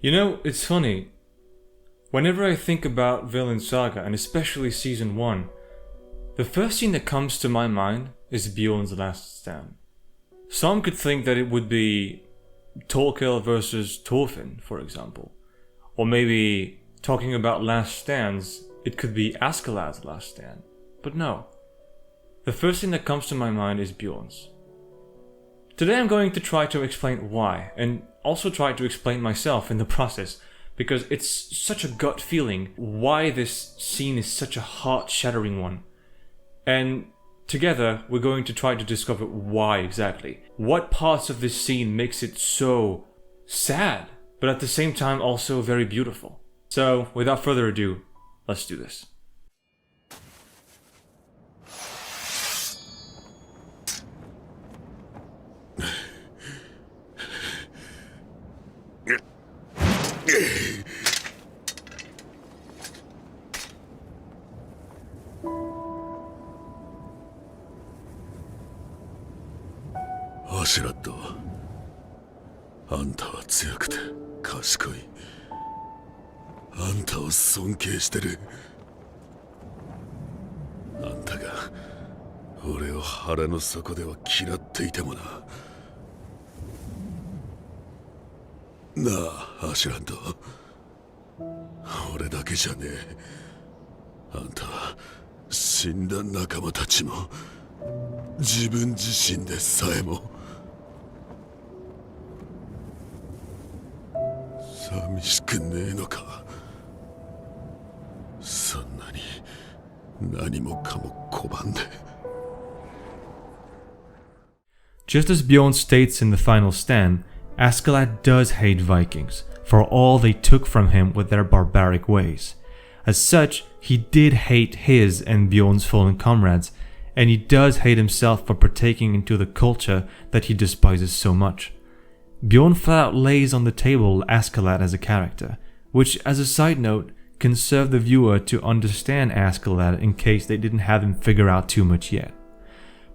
You know, it's funny. Whenever I think about Vinland Saga, and especially Season 1, the first scene that comes to my mind is Bjorn's last stand. Some could think that it would be Torkel versus Thorfinn, for example. Or maybe, talking about last stands, it could be Askeladd's last stand. But no. The first thing that comes to my mind is Bjorn's. Today I'm going to try to explain why, and also try to explain myself in the process, because it's such a gut feeling why this scene is such a heart-shattering one. And together we're going to try to discover why exactly. What parts of this scene makes it so sad, but at the same time also very beautiful. So without further ado, let's do this. Ashrat, あんたは強くて賢い。あんたを尊敬してる。あんたが俺を腹の底では嫌っていてもな。なあ、アシュランド。俺だけじゃねえ。あんたは死んだ仲間たちも自分自身でさえも寂しくねえのか。そんなに何もかも拒んで。Just as Bjorn states in the final stand, Askeladd does hate Vikings for all they took from him with their barbaric ways. As such, he did hate his and Bjorn's fallen comrades, and he does hate himself for partaking into the culture that he despises so much. Bjorn flat out lays on the table Askeladd as a character, which, as a side note, can serve the viewer to understand Askeladd in case they didn't have him figure out too much yet.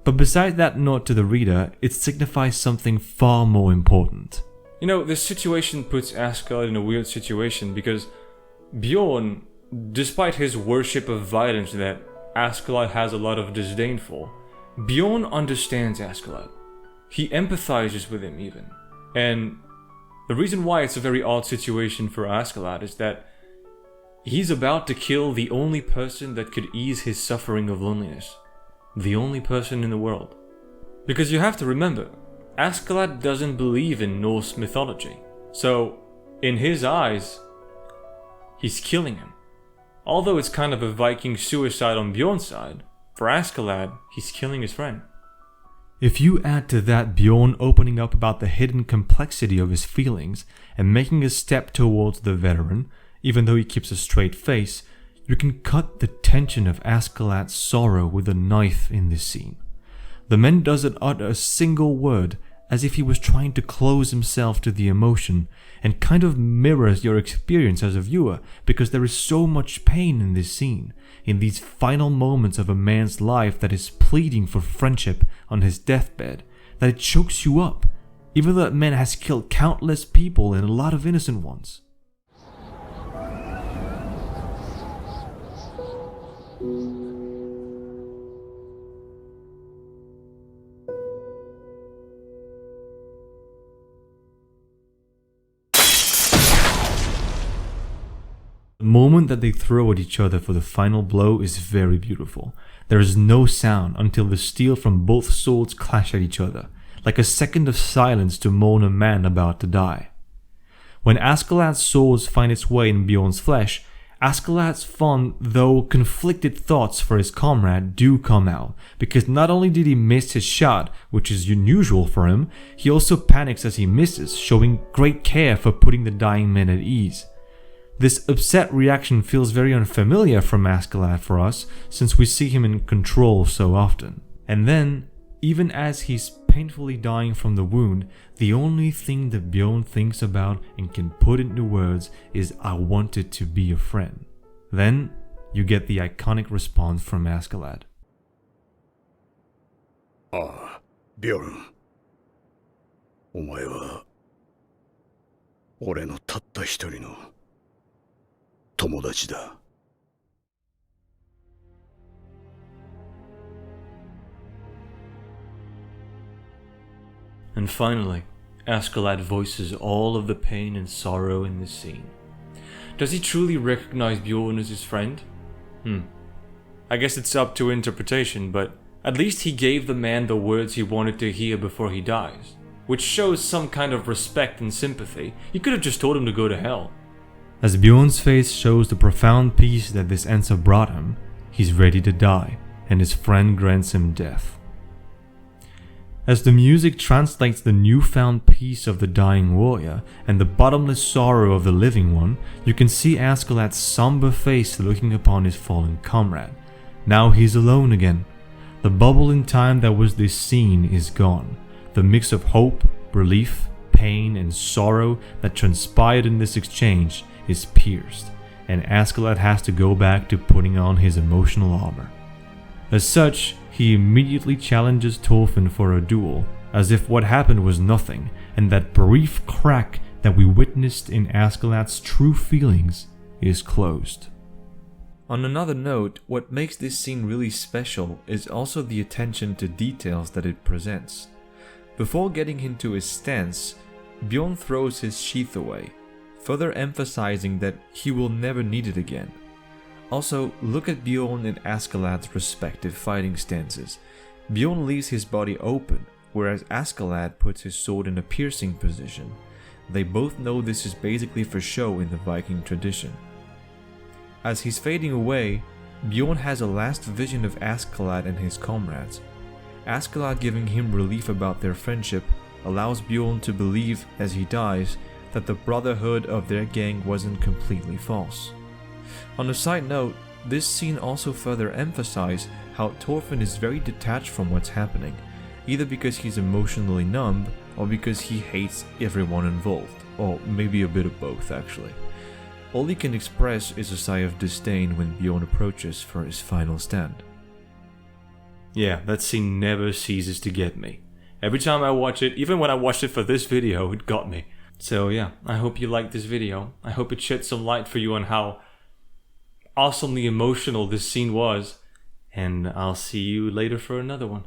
But besides that note to the reader, it signifies something far more important. You know, this situation puts Askeladd in a weird situation because Bjorn, despite his worship of violence that Askeladd has a lot of disdain for, Bjorn understands Askeladd. He empathizes with him even. And the reason why it's a very odd situation for Askeladd is that he's about to kill the only person that could ease his suffering of loneliness. The only person in the world. Because you have to remember, Askeladd doesn't believe in Norse mythology. So, in his eyes, he's killing him. Although it's kind of a Viking suicide on Bjorn's side, for Askeladd, he's killing his friend. If you add to that Bjorn opening up about the hidden complexity of his feelings and making a step towards the veteran, even though he keeps a straight face, you can cut the tension of Askeladd's sorrow with a knife in this scene. The man doesn't utter a single word, as if he was trying to close himself to the emotion, and kind of mirrors your experience as a viewer, because there is so much pain in this scene, in these final moments of a man's life that is pleading for friendship on his deathbed, that it chokes you up, even though that man has killed countless people and a lot of innocent ones. The moment that they throw at each other for the final blow is very beautiful. There is no sound until the steel from both swords clash at each other, like a second of silence to mourn a man about to die. When Askeladd's swords find its way in Bjorn's flesh, Askeladd's fond though conflicted thoughts for his comrade do come out, because not only did he miss his shot, which is unusual for him, he also panics as he misses, showing great care for putting the dying man at ease. This upset reaction feels very unfamiliar from Askeladd for us, since we see him in control so often. And then, even as he's painfully dying from the wound, the only thing that Bjorn thinks about and can put into words is "I wanted to be a friend." Then, you get the iconic response from Askeladd. ああ、ビョルン。お前は俺のたった一人の友達だ。 And finally, Askeladd voices all of the pain and sorrow in this scene. Does he truly recognize Bjorn as his friend? I guess it's up to interpretation, but at least he gave the man the words he wanted to hear before he dies, which shows some kind of respect and sympathy. He could have just told him to go to hell. As Bjorn's face shows the profound peace that this answer brought him, he's ready to die, and his friend grants him death. As the music translates the newfound peace of the dying warrior and the bottomless sorrow of the living one, you can see Askeladd's somber face looking upon his fallen comrade. Now he's alone again. The bubble in time that was this scene is gone. The mix of hope, relief, pain, and sorrow that transpired in this exchange is pierced, and Askeladd has to go back to putting on his emotional armor. As such, he immediately challenges Thorfinn for a duel, as if what happened was nothing, and that brief crack that we witnessed in Askeladd's true feelings is closed. On another note, what makes this scene really special is also the attention to details that it presents. Before getting into his stance, Bjorn throws his sheath away, further emphasizing that he will never need it again. Also, look at Bjorn and Askeladd's respective fighting stances. Bjorn leaves his body open, whereas Askeladd puts his sword in a piercing position. They both know this is basically for show in the Viking tradition. As he's fading away, Bjorn has a last vision of Askeladd and his comrades. Askeladd giving him relief about their friendship allows Bjorn to believe, as he dies, that the brotherhood of their gang wasn't completely false. On a side note, this scene also further emphasizes how Thorfinn is very detached from what's happening, either because he's emotionally numb or because he hates everyone involved, or maybe a bit of both actually. All he can express is a sigh of disdain when Bjorn approaches for his final stand. Yeah, that scene never ceases to get me. Every time I watch it, even when I watched it for this video, it got me. So yeah, I hope you liked this video. I hope it shed some light for you on how awesomely emotional this scene was, and I'll see you later for another one.